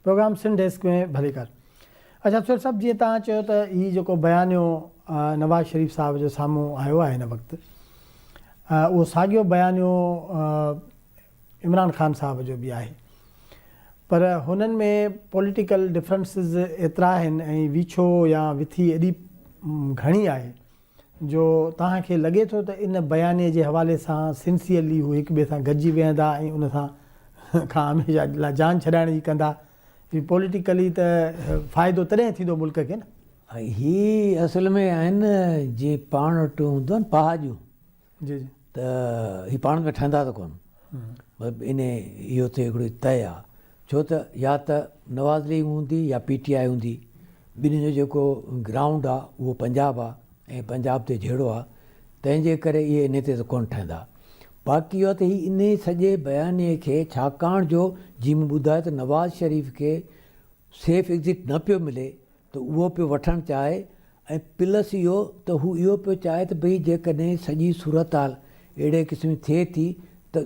Programme Sindh desk में भले कर। अच्छा सुर साहब, जीअं तव्हां चयो त हीउ जेको बयानियो नवाज़ शरीफ़ साहिब जो साम्हूं आयो आहे हिन वक़्तु, उहो साॻियो बयानियो इमरान ख़ान साहिब जो बि आहे, पर हुननि में पॉलिटिकल डिफरेंसिस एतिरा आहिनि ऐं विछो या विथी एॾी घणी आहे जो तव्हांखे लॻे थो त इन बयाने जे हवाले सां सिंसियरली हू हिक ॿिए सां गॾिजी वेहंदा ऐं उन सां खां हमेशह लाइ जान छॾाइण जी कंदा। पॉलिटिकली त फ़ाइदो तॾहिं थींदो मुल्क खे न। ही असल में आहिनि जीअं पाण वटि हूंदो आहे न पहाजूं, जी जी, त ही पाण में ठहंदा त कोन, मतिलबु इहो त हिकिड़ो तय आहे। छो त या त नवाज़ लीग हूंदी या PTI हूंदी, ॿिन्हिनि जो जेको ग्राउंड आहे उहो पंजाब आहे ऐं पंजाब ते जहिड़ो आहे, तंहिंजे करे इहे इन ते त कोन ठहंदा। बाक़ी इहो त इन सॼे बयाने खे छाकाणि जो जीअं मूं ॿुधायो त नवाज़ शरीफ़ खे सेफ एग्ज़िट न पियो मिले त उहो पियो वठणु चाहे, ऐं प्लस इहो त हू इहो पियो चाहे त भई जेकॾहिं सॼी सूरत हाल अहिड़े क़िस्म थिए थी त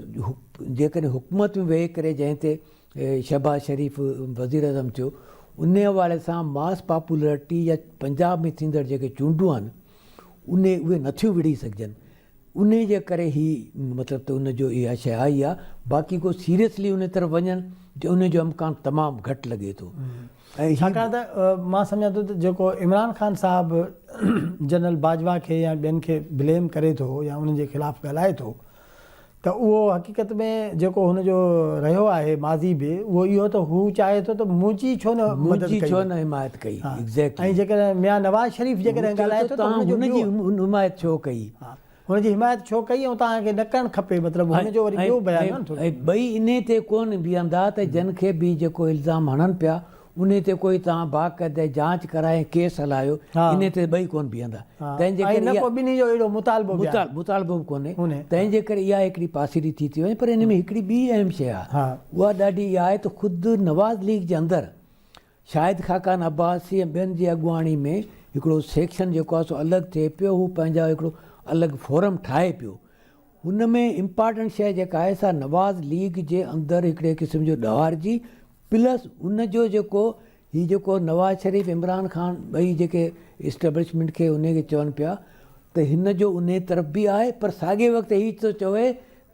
जेकॾहिं हुकूमत में वेही करे जंहिं ते शहबाज़ शरीफ़ वज़ीर अज़म थियो, उन हवाले सां मास पॉपुलरिटी या पंजाब में थींदड़ जेके चूंडूं आहिनि उहे नथियूं विढ़ी सघजनि, उन जे करे ही मतिलबु त उनजो इहा शइ आई आहे। बाक़ी को सीरियसली उन तरफ़ वञनि त उनजो इम्कान तमामु घटि लॻे थो। ऐं छाकाणि त मां सम्झां थो त जेको इमरान ख़ान साहिबु जनरल बाजवा खे या ॿियनि खे ब्लेम करे थो या उन्हनि जे ख़िलाफ़ु ॻाल्हाए थो, त उहो हक़ीक़त में जेको हुनजो रहियो आहे माज़ी बि, उहो इहो त हू चाहे थो त मुंहिंजी छो न हिमायत कई। ऐं जेकॾहिं मियां नवाज़ शरीफ़ जेकॾहिं ॻाल्हाए थो त हुनजी हिमायत छो कई, हुनजी हिमायत छो कई ऐं तव्हांखे न करणु खपे, मतिलबु हुनजो वरी ॿियो बयानु ऐं ॿई इन ते कोन बीहंदा त जिन खे बि जेको इल्ज़ाम हणनि पिया उन ते कोई तव्हां बाक़ाइदे जांच कराए केस हलायो, इन ते ॿई कोन बीहंदा। तंहिंजे करे मुतालबो बि कोन्हे, तंहिंजे करे इहा हिकिड़ी पासीरी थी वञे। पर इन में हिकिड़ी ॿी अहम शइ आहे, उहा ॾाढी इहा आहे त ख़ुदि नवाज़ लीग जे अंदरि शाहिद खाकान अब्बासी ऐं ॿियनि जी अॻुवाणी में हिकिड़ो सेक्शन जेको आहे सो अलॻि थिए पियो, हू पंहिंजा हिकिड़ो अलॻि फोरम ठाहे पियो। हुन में इम्पॉर्टेंट शइ जेका आहे सा नवाज़ लीग जे अंदरि हिकिड़े क़िस्म जो ॾहारजी, प्लस उनजो जेको नवाज़ शरीफ़ इमरान ख़ान ॿई जेके इस्टेब्लिशमेंट खे उनखे चवनि पिया त हिन जो उन तरफ़ बि आहे, पर साॻे वक़्तु हीअ थो चवे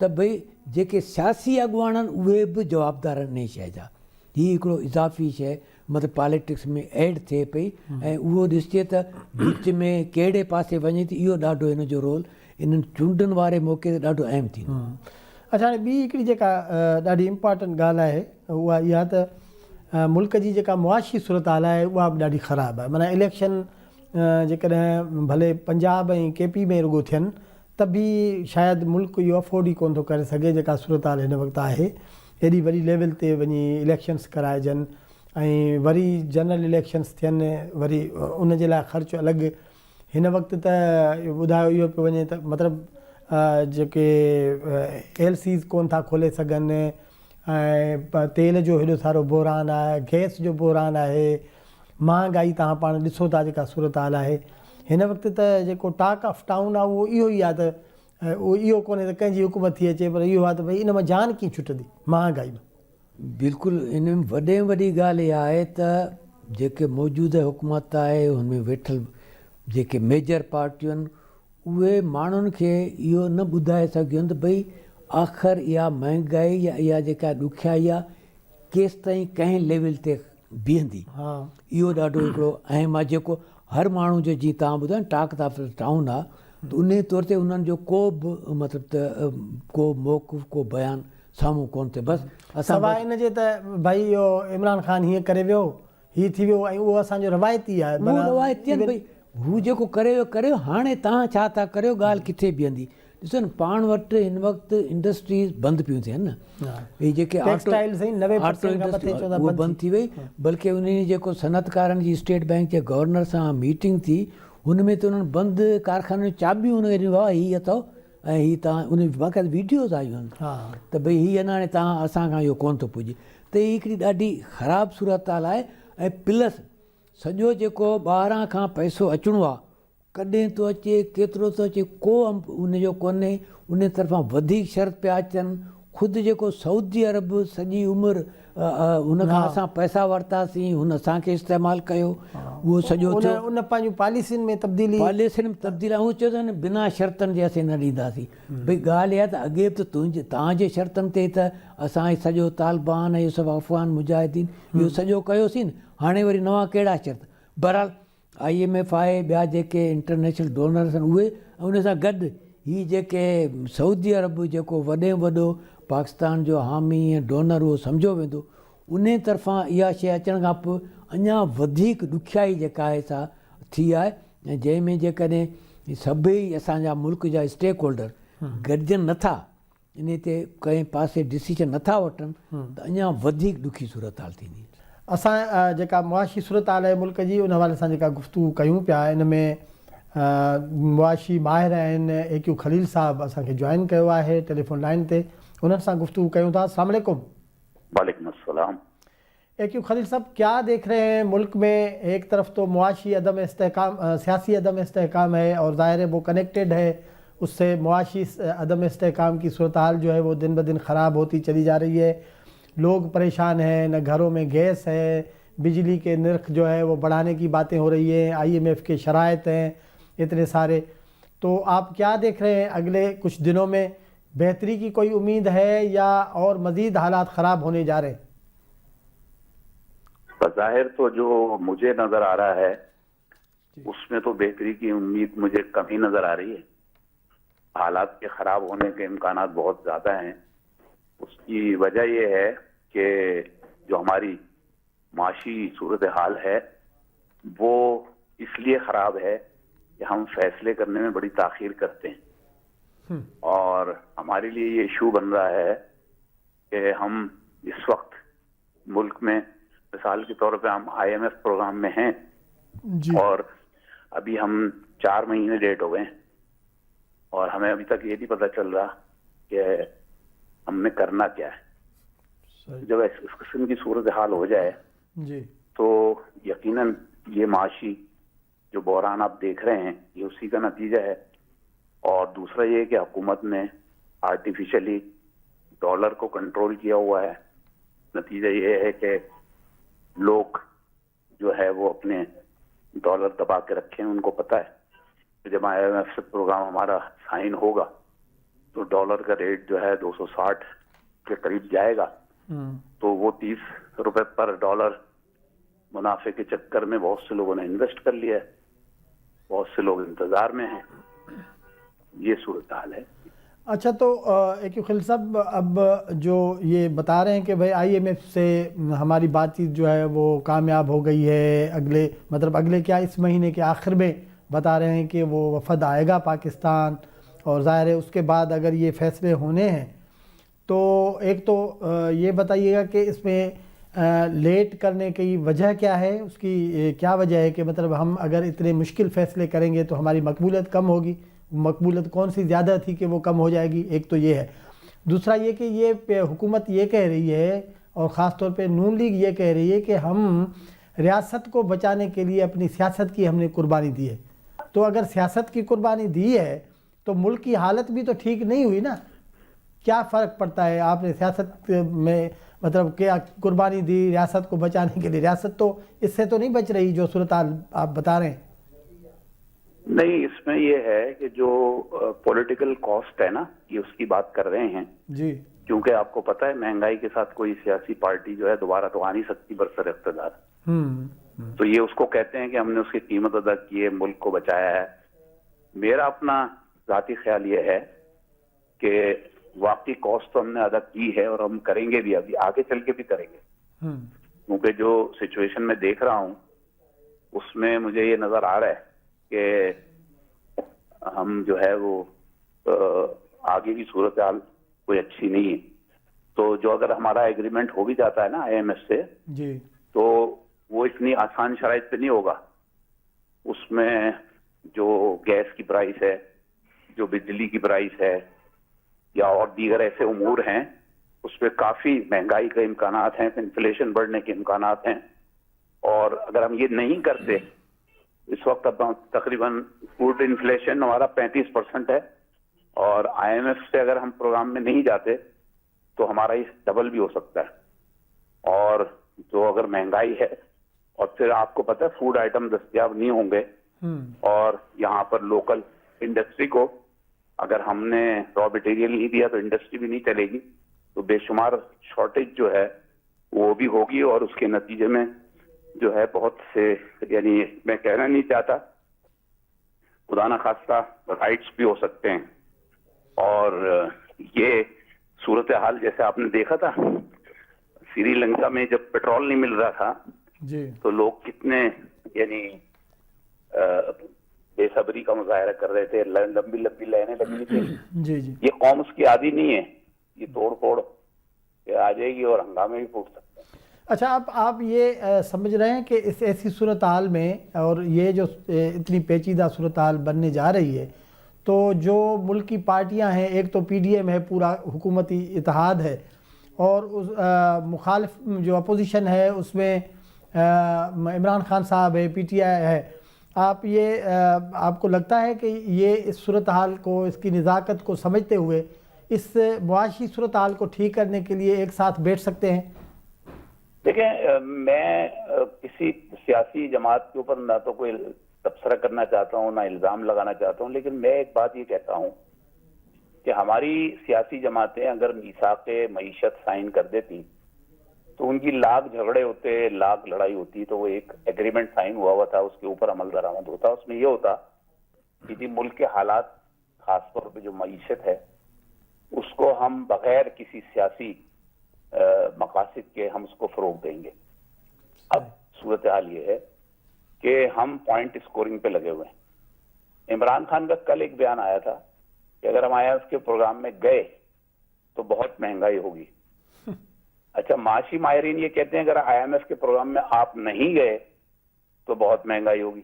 त भई जेके सियासी अॻुवान आहिनि उहे बि जवाबदार आहिनि इन शइ जा। हीअ हिकिड़ो इज़ाफ़ी शइ मतिलबु पॉलिटिक्स में ऐड थिए पई, ऐं उहो ॾिसिजे त विच में कहिड़े पासे वञे थी, इहो ॾाढो हिन जो रोल इन्हनि चूंडनि वारे मौक़े ते ॾाढो अहम थींदो। अच्छा, हाणे ॿी हिकिड़ी जेका ॾाढी इम्पॉर्टेंट ॻाल्हि आहे उहा इहा त मुल्क जी जेका मुआशी सूरत हाल आहे उहा बि ॾाढी ख़राबु आहे। माना इलेक्शन जेकॾहिं भले पंजाब ऐं KP में रुॻो थियनि त बि शायदि मुल्क इहो अफोर्ड ई कोन थो करे सघे जेका सूरत हाल हिन वक़्तु आहे। हेॾी वॾी लेवल ते वञी इलेक्शन्स कराइजनि ऐं वरी जनरल इलेक्शन्स थियनि, वरी उन जे लाइ ख़र्चु अलॻि। हिन वक़्तु त ॿुधायो इहो पियो वञे त मतिलबु जेके LCs कोन था खोले सघनि, ऐं तेल जो हेॾो सारो बहरान आहे, गैस जो बहरान आहे, महांगाई तव्हां पाण ॾिसो था जेका सूरत हाल आहे। हिन वक़्तु त जेको टॉक ऑफ टाउन आहे उहो इहो ई आहे त उहो इहो कोन्हे त कंहिंजी हुकूमत थी अचे, पर इहो आहे त भई इन मां जान कीअं छुटंदी महांगाई में। बिल्कुलु इन में वॾे में वॾी ॻाल्हि इहा आहे त जेके मौजूदा हुकूमत आहे हुनमें वेठल जेके मेजर पार्टियूं आहिनि उहे माण्हुनि खे इहो न ॿुधाए सघियूं त भई आख़िर इहा महांगाई या इहा जेका ॾुखियाई आहे केसि ताईं कंहिं लेवल ते बीहंदी। इहो ॾाढो हिकिड़ो अहम आहे जेको हर माण्हू जो जीअं तव्हां ॿुधायो टॉक ऑफ टाउन आहे, त उन तौर ते उन्हनि जो को बि मतिलबु त को मौक़िफ़ को बयानु साम्हूं कोन थिए। बसि असां सवाइ इन जे त भई इहो इमरान ख़ान हीअं करे वियो, हीअ थी वियो, ऐं उहो असांजो रवायती आहे। रवायती आहिनि भई हू जेको करे वियो करियो, हाणे तव्हां छा था करियो, ॻाल्हि किथे बीहंदी। ॾिसो न पाण वटि हिन वक़्तु इंडस्ट्रीज़ बंदि पियूं थियनि न, हीअ जेके आटो इंडस्ट्री उहा बंदि थी वई। बल्कि उन जेको सनअतकारनि जी स्टेट बैंक जे गवर्नर सां मीटिंग थी, हुन में त उन्हनि बंदि कारखाननि जूं चाबियूं हुनखे ॾिनो आहे, हीअ अथव ऐं हीअ तव्हां उन बाक़ाइदा वीडियोज़ आयूं आहिनि त भई हीअ अञा हाणे तव्हां असांखां इहो कोन थो पुॼे। त हीअ हिकिड़ी ॾाढी ख़राबु सूरत हाल आहे। ऐं प्लस सॼो जेको ॿाहिरां खां पैसो अचिणो आहे, कॾहिं थो अचे केतिरो थो अचे को उनजो कोन्हे, उन तरफ़ां वधीक शर्त पिया अचनि, ख़ुदि जेको सऊदी अरब सॼी उमिरि हुन खां असां पैसा वरितासीं, हुन असांखे इस्तेमालु कयो, उहो सॼो उन पंहिंजूं पॉलिसियुनि में तब्दीली तब्दीली ऐं चयो त बिना शर्तनि जे असीं न ॾींदासीं। भई ॻाल्हि इहा त अॻे बि त तव्हांजे शर्तनि ते त असां सॼो तालिबान इहो सभु अफ़गान मुजाहिदीन इहो सॼो कयोसीं न, हाणे वरी नवां कहिड़ा शर्त। बहरहाल IMF आहे, ॿिया जेके इंटरनेशनल डोनर्स आहिनि उहे, ऐं उन सां गॾु हीअ जेके सऊदी अरब जेको वॾे में वॾो पाकिस्तान जो हामी ऐं डोनर उहो सम्झो वेंदो, उन तरफ़ां इहा शइ अचण खां पोइ अञा वधीक ॾुखियाई जेका आहे सा थी आहे। ऐं जंहिंमें जेकॾहिं सभई असांजा मुल्क जा स्टेक होल्डर गॾिजनि नथा, इन ते कंहिं पासे डिसीजन नथा वठनि त अञा वधीक ॾुखी सूरत हाल थींदी। असां जेका मुआशी सूरत हाल आहे मुल्क जी, उन हवाले सां जेका गुफ़्तगू कयूं पिया, इन में मुआशी माहिर आहिनि AQ खलील साहब असांखे जॉइन कयो आहे टेलीफोन लाइन ते, उन्हनि सां गुफ्तगू कयूं था। अस्सलाम वालेकुम। वालेकुम अस्सलाम। AQ खलील साहब, क्या देख रहे हैं मुल्क में? एक तरफ तो मुआशी अदम इस्तेहकाम, सियासी अदम इस्तेहकाम है और ज़ाहिर है वो कनेक्टेड है, उससे मुआशी अदम इस्तेहकाम की सूरत हाल जो है वो दिन ब दिन ख़राब होती चली जा रही है। लोग परेशान हैं, न घरों में गैस है, बिजली के नर्ख जो है वो बढ़ाने की बातें हो रही है, IMF के शराइत हैं इतने सारे। तो आप क्या देख रहे हैं, अगले कुछ दिनों में बेहतरी की कोई उम्मीद है या और मज़ीद हालात ख़राब होने जा रहे हैं? बज़ाहिर तो जो मुझे नज़र आ रहा है उसमें तो बेहतरी की उम्मीद मुझे कम ही नज़र आ रही है। हालात के ख़राब होने के इम्कानात बहुत ज़्यादा हैं। उसकी वजह यह है कि जो हमारी माशी सूरत हाल है वो इसलिए ख़राब है कि हम फैसले करने में बड़ी ताख़ीर करते हैं, और हमारे लिए ये इशू बन रहा है कि हम इस वक्त मुल्क में मिसाल के तौर पे हम IMF प्रोग्राम में हैं जी। और अभी हम 4 महीने लेट हो गए और हमें अभी तक ये नहीं पता चल रहा कि हमने करना क्या है। जब इस किस्म की सूरत हाल हो जाए जी, तो यकीनन ये माशी जो बहरान आप देख रहे हैं ये उसी का नतीजा है। और दूसरा ये कि हुकूमत ने आर्टिफिशियली डॉलर को कंट्रोल किया हुआ है। नतीजा ये है कि लोग जो है वो अपने डॉलर दबा के रखे हैं। उनको पता है कि जब IMF से प्रोग्राम हमारा साइन होगा तो डॉलर का रेट जो है 260 के करीब जाएगा, तो वो 30 रुपए पर डॉलर मुनाफे के चक्कर में बहुत से लोगों ने इन्वेस्ट कर लिया है, बहुत से लोग इंतजार में हैं। ये सूरत हाल है। अच्छा, तो AQ खलील साहब, अब जो ये बता रहे हैं कि भाई IMF से हमारी बातचीत जो है वो कामयाब हो गई है, अगले क्या इस महीने के आखिर में बता रहे हैं कि वो वफद आएगा पाकिस्तान, और ज़ाहिर है उसके बाद अगर ये फैसले होने हैं तो एक तो ये बताइएगा कि इसमें लेट करने की वजह क्या है, उसकी क्या वजह है कि मतलब हम अगर इतने मुश्किल फ़ैसले करेंगे तो हमारी मकबूलियत कम होगी। मकबूलियत कौन सी ज़्यादा थी कि वो कम हो जाएगी? एक तो ये है। दूसरा ये कि ये हुकूमत ये कह रही है और ख़ास तौर पे नून लीग ये कह रही है कि हम रियासत को बचाने के लिए अपनी सियासत की हमने कुर्बानी दी है। तो अगर सियासत की कुर्बानी दी है तो मुल्क की हालत भी तो ठीक नहीं हुई ना। क्या फ़र्क पड़ता है? आपने सियासत में मतलब क्या कुर्बानी दी रियासत को बचाने के लिए? रियासत तो इससे तो नहीं बच रही जो सूरत हाल आप बता रहे हैं। नहीं, इसमें ये है कि जो पॉलिटिकल कॉस्ट है ना, ये उसकी बात कर रहे हैं जी, क्योंकि आपको पता है महंगाई के साथ कोई सियासी पार्टी जो है दोबारा तो आ नहीं सकती बरसर इक़्तिदार। तो ये उसको कहते हैं कि हमने उसकी कीमत अदा की है, मुल्क को बचाया है। मेरा अपना ज़ाती ख्याल ये है कि वाकई कॉस्ट तो हमने अदा की है और हम करेंगे भी, अभी आगे चल के भी करेंगे, क्योंकि जो सिचुएशन में देख रहा हूँ उसमें मुझे ये नज़र आ रहा है कि हम जो है वो आगे की सूरत हाल कोई अच्छी नहीं है। तो जो अगर हमारा एग्रीमेंट हो भी जाता है ना IMF से जी, तो वो इतनी आसान शराइत पे नहीं होगा। उसमें जो गैस की प्राइस है, जो बिजली की प्राइस है, या और दीगर ऐसे उमूर हैं उस पर काफ़ी महंगाई के इम्कानात हैं, इन्फ्लेशन बढ़ने के इम्कानात हैं। और अगर हम ये नहीं करते, इस वक्त अब तकरीबन फूड इन्फ्लेशन हमारा 35% है, और IMF से अगर हम प्रोग्राम में नहीं जाते تو ہمارا یہ ڈبل بھی ہو سکتا ہے. اور جو اگر مہنگائی ہے اور پھر آپ کو پتہ ہے فوڈ آئٹم دستیاب نہیں ہوں گے, اور یہاں پر لوکل انڈسٹری کو اگر ہم نے را مٹیریل نہیں دیا تو انڈسٹری بھی نہیں چلے گی, تو بے شمار شارٹیج جو ہے وہ بھی ہوگی, اور اس کے نتیجے میں جو ہے بہت سے, یعنی میں کہنا نہیں چاہتا, خدا نہ خواستہ رائٹس بھی ہو سکتے ہیں. اور یہ صورتحال جیسے آپ نے دیکھا تھا سری لنکا میں جب پیٹرول نہیں مل رہا تھا جی تو لوگ کتنے یعنی بے صبری کا مظاہرہ کر رہے تھے, لمبی لمبی لائنیں لگی تھی. جی جی یہ قوم اس کی عادی نہیں ہے, یہ توڑ پھوڑ آ جائے گی اور ہنگامے بھی پھوٹ سکتے ہیں. اچھا, آپ یہ سمجھ رہے ہیں کہ اس ایسی صورتحال میں, اور یہ جو اتنی پیچیدہ صورتحال بننے جا رہی ہے, تو جو ملک کی پارٹیاں ہیں, ایک تو پی ڈی ایم ہے, پورا حکومتی اتحاد ہے, اور مخالف جو اپوزیشن ہے اس میں عمران خان صاحب ہے, پی ٹی آئی ہے, آپ کو لگتا ہے کہ یہ اس صورتحال کو, اس کی نزاکت کو سمجھتے ہوئے اس معاشی صورتحال کو ٹھیک کرنے کے لیے ایک ساتھ بیٹھ سکتے ہیں؟ دیکھیں, میں کسی سیاسی جماعت کے اوپر نہ تو کوئی تبصرہ کرنا چاہتا ہوں نہ الزام لگانا چاہتا ہوں, لیکن میں ایک بات یہ کہتا ہوں کہ ہماری سیاسی جماعتیں اگر میثاق معیشت سائن کر دیتی تو ان کی لاکھ جھگڑے ہوتے, لاکھ لڑائی ہوتی, تو وہ ایک ایگریمنٹ سائن ہوا تھا, اس کے اوپر عمل درآمد ہوتا. اس میں یہ ہوتا کہ جی ملک کے حالات, خاص طور پہ جو معیشت ہے, اس کو ہم بغیر کسی سیاسی مقاصد کے ہم اس کو فروغ دیں گے. اب صورتحال یہ ہے کہ ہم پوائنٹ اسکورنگ پہ لگے ہوئے ہیں. عمران خان کا کل ایک بیان آیا تھا کہ اگر ہم IMF کے پروگرام میں گئے تو بہت مہنگائی ہوگی. اچھا, معاشی ماہرین یہ کہتے ہیں اگر IMF کے پروگرام میں آپ نہیں گئے تو بہت مہنگائی ہوگی,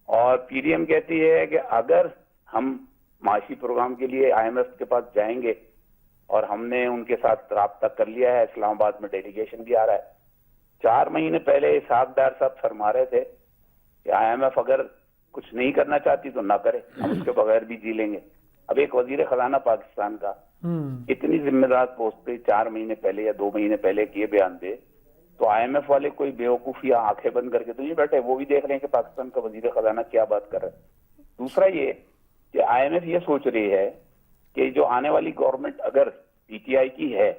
اور پی ڈی ایم کہتی ہے کہ اگر ہم معاشی پروگرام کے لیے IMF کے پاس جائیں گے, اور ہم نے ان کے ساتھ رابطہ کر لیا ہے, اسلام آباد میں ڈیلیگیشن بھی آ رہا ہے. 4 مہینے پہلے اسحاق ڈار صاحب فرما رہے تھے کہ IMF اگر کچھ نہیں کرنا چاہتی تو نہ کرے, ہم اس کے بغیر بھی جی لیں گے. اب ایک وزیر خزانہ پاکستان کا اتنی ذمہ دار پوسٹ پہ 4 مہینے پہلے یا 2 مہینے پہلے یہ بیان دے, تو IMF والے کوئی بیوقوف یا آنکھیں بند کر کے تو نہیں بیٹھے, وہ بھی دیکھ رہے ہیں کہ پاکستان کا وزیر خزانہ کیا بات کر رہا ہے. دوسرا یہ کہ IMF یہ سوچ رہی ہے کہ جو آنے والی گورنمنٹ اگر پی ٹی آئی کی ہے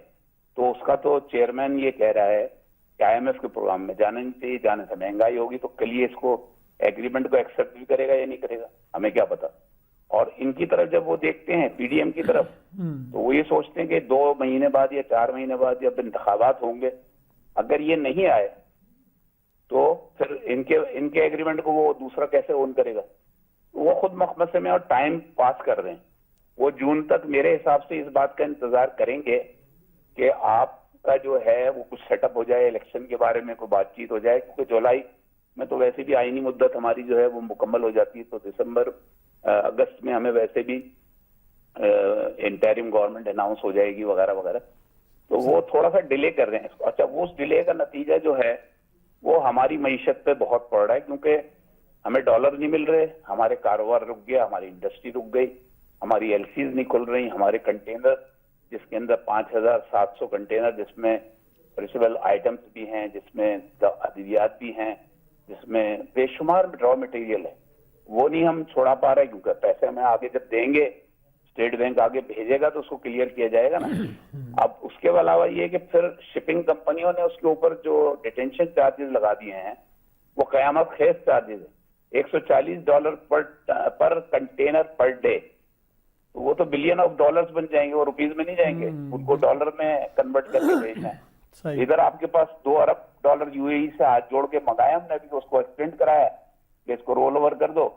تو اس کا تو چیئرمین یہ کہہ رہا ہے کہ IMF کے پروگرام میں جانا نہیں چاہیے, جانے سے مہنگائی ہوگی, تو کل یہ اس کو ایگریمنٹ کو ایکسپٹ بھی کرے گا یا نہیں کرے گا, ہمیں کیا پتا. اور ان کی طرف جب وہ دیکھتے ہیں پی ڈی ایم کی طرف, تو وہ یہ سوچتے ہیں کہ 2 مہینے بعد یا 4 مہینے بعد جب انتخابات ہوں گے, اگر یہ نہیں آئے تو پھر ان کے ایگریمنٹ کو وہ دوسرا کیسے اون کرے گا. وہ خود مخمصے میں اور ٹائم پاس کر رہے ہیں. وہ جون تک میرے حساب سے اس بات کا انتظار کریں گے کہ آپ کا جو ہے وہ کچھ سیٹ اپ ہو جائے, الیکشن کے بارے میں کوئی بات چیت ہو جائے, کیونکہ جولائی میں تو ویسے بھی آئینی مدت ہماری جو ہے وہ مکمل ہو جاتی ہے, تو دسمبر اگست میں ہمیں ویسے بھی انٹرم گورنمنٹ اناؤنس ہو جائے گی وغیرہ وغیرہ. تو وہ تھوڑا سا ڈیلے کر رہے ہیں اس کو. اچھا, وہ اس ڈیلے کا نتیجہ جو ہے وہ ہماری معیشت پہ بہت پڑ رہا ہے, کیونکہ ہمیں ڈالر نہیں مل رہے, ہمارے کاروبار رک گیا, ہماری انڈسٹری رک گئی, ہماری LCs نہیں کھل رہی, ہمارے کنٹینر جس کے اندر 5700 کنٹینر, جس میں پرنسپل آئٹمس بھی ہیں, جس میں ادویات بھی ہیں, جس میں بے شمار را مٹیریل ہے, وہ نہیں ہم چھوڑا پا رہے, کیونکہ پیسے ہمیں آگے جب دیں گے, اسٹیٹ بینک آگے بھیجے گا تو اس کو کلیئر کیا جائے گا نا. اب اس کے علاوہ یہ کہ پھر شپنگ کمپنیوں نے اس کے اوپر جو ڈیٹینشن چارجز لگا دیے ہیں وہ قیامت خیز چارجز ہے, $140 پر کنٹینر پر ڈے. وہ تو بلین آف ڈالرز بن جائیں گے, وہ روپیز میں نہیں جائیں گے, ان کو ڈالر میں کنورٹ کر کے بھیجنا ہے. ادھر آپ کے پاس $2 ارب UAE سے ہاتھ جوڑ کے منگایا ہم نے, ابھی اس کو ایکسٹینڈ کرایا کہ اس کو رول اوور کر دو,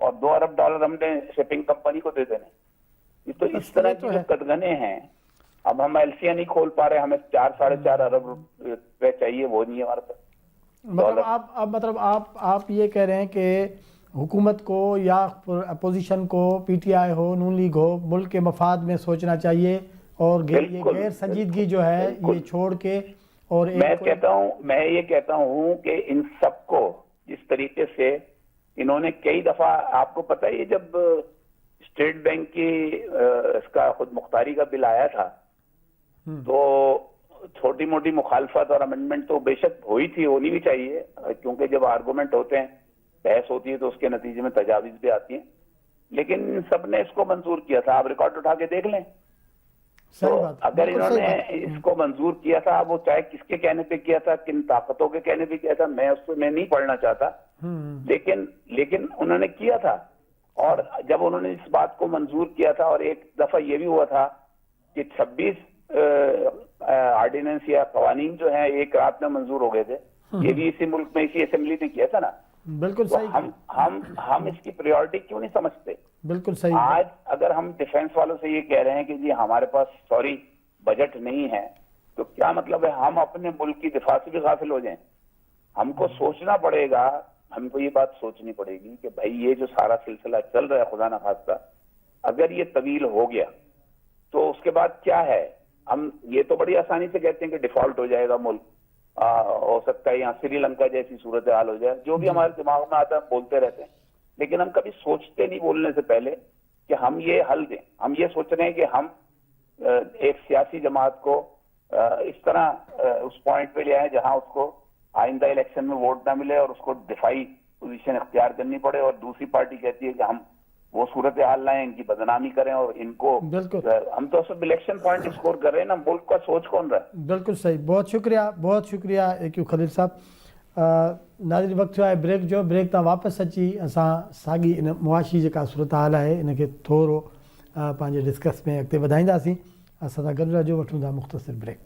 اور $2 ارب ہم نے شپنگ کمپنی کو دے دینے. تو اس طرح کی جو قدغنے ہیں. اب ہم LCیاں نہیں کھول پا رہے, ہمیں 4-4.5 ارب روپے چاہیے, وہ نہیں ہے ہمارے پاس. مطلب آپ یہ کہہ رہے ہیں کہ حکومت کو یا اپوزیشن کو, پی ٹی آئی ہو, نون لیگ ہو, ملک کے مفاد میں سوچنا چاہیے, اور یہ غیر سنجیدگی جو ہے یہ چھوڑ کے, اور میں یہ کہتا ہوں کہ ان سب کو جس طریقے سے انہوں نے کئی دفعہ, آپ کو پتہ ہے جب اسٹیٹ بینک کی اس کا خود مختاری کا بل آیا تھا تو چھوٹی موٹی مخالفت اور امینڈمنٹ تو بے شک ہوئی تھی، ہونی بھی چاہیے، کیونکہ جب آرگومنٹ ہوتے ہیں، بحث ہوتی ہے، تو اس کے نتیجے میں تجاویز بھی آتی ہیں، لیکن سب نے اس کو منظور کیا تھا. آپ ریکارڈ اٹھا کے دیکھ لیں. تو اگر انہوں نے اس کو منظور کیا تھا، وہ چاہے کس کے کہنے پہ کیا تھا، کن طاقتوں کے کہنے پہ کیا تھا، میں اس میں نہیں پڑھنا چاہتا، لیکن انہوں نے کیا تھا. اور جب انہوں نے اس بات کو منظور کیا تھا، اور ایک دفعہ یہ بھی ہوا تھا کہ 26 آرڈیننس یا قوانین جو ہیں ایک رات میں منظور ہو گئے تھے. یہ بھی اسی ملک میں اسی اسمبلی نے کیا تھا نا. بالکل صحیح. ہم اس کی پریورٹی کیوں نہیں سمجھتے؟ بالکل صحیح. آج اگر ہم ڈیفنس والوں سے یہ کہہ رہے ہیں کہ جی ہمارے پاس بجٹ نہیں ہے، تو کیا مطلب ہے ہم اپنے ملک کی دفاع سے بھی غافل ہو جائیں؟ ہم کو سوچنا پڑے گا، ہم کو یہ بات سوچنی پڑے گی کہ بھائی یہ جو سارا سلسلہ چل رہا ہے، خدا نہ خواستہ اگر یہ طویل ہو گیا تو اس کے بعد کیا ہے؟ ہم یہ تو بڑی آسانی سے کہتے ہیں کہ ڈیفالٹ ہو جائے گا ملک، ہو سکتا ہے یہاں سری لنکا جیسی صورتحال ہو جائے، جو بھی ہمارے دماغ میں آتا ہے بولتے رہتے ہیں، لیکن ہم کبھی سوچتے نہیں بولنے سے پہلے کہ ہم یہ حل دیں. ہم یہ سوچ رہے ہیں کہ ہم ایک سیاسی جماعت کو اس طرح اس پوائنٹ پہ لے آئیں جہاں اس کو آئندہ الیکشن میں ووٹ نہ ملے اور اس کو دفاعی پوزیشن اختیار کرنی پڑے، اور دوسری پارٹی کہتی ہے کہ ہم وہ صورتحال لائیں، ان کی بدنامی کریں، اور ان کو ہم تو سب الیکشن پوائنٹ اسکور کر رہے ہیں نا، ملک کا سوچ کون رہا ہے؟ بالکل صحیح. بہت شکریہ، بہت شکریہ AQ خلیل صاحب. ناظرین وقت ہے بریک جو، بریک تا واپس اچی اساں ساॻी इन मुआशी जेका सूरत-हाल आहे इन खे थोरो पंहिंजे डिस्कस में अॻिते वधाईंदासीं. असां सां गॾु रहिजो, वठूं था मुख़्तसिर ब्रेक.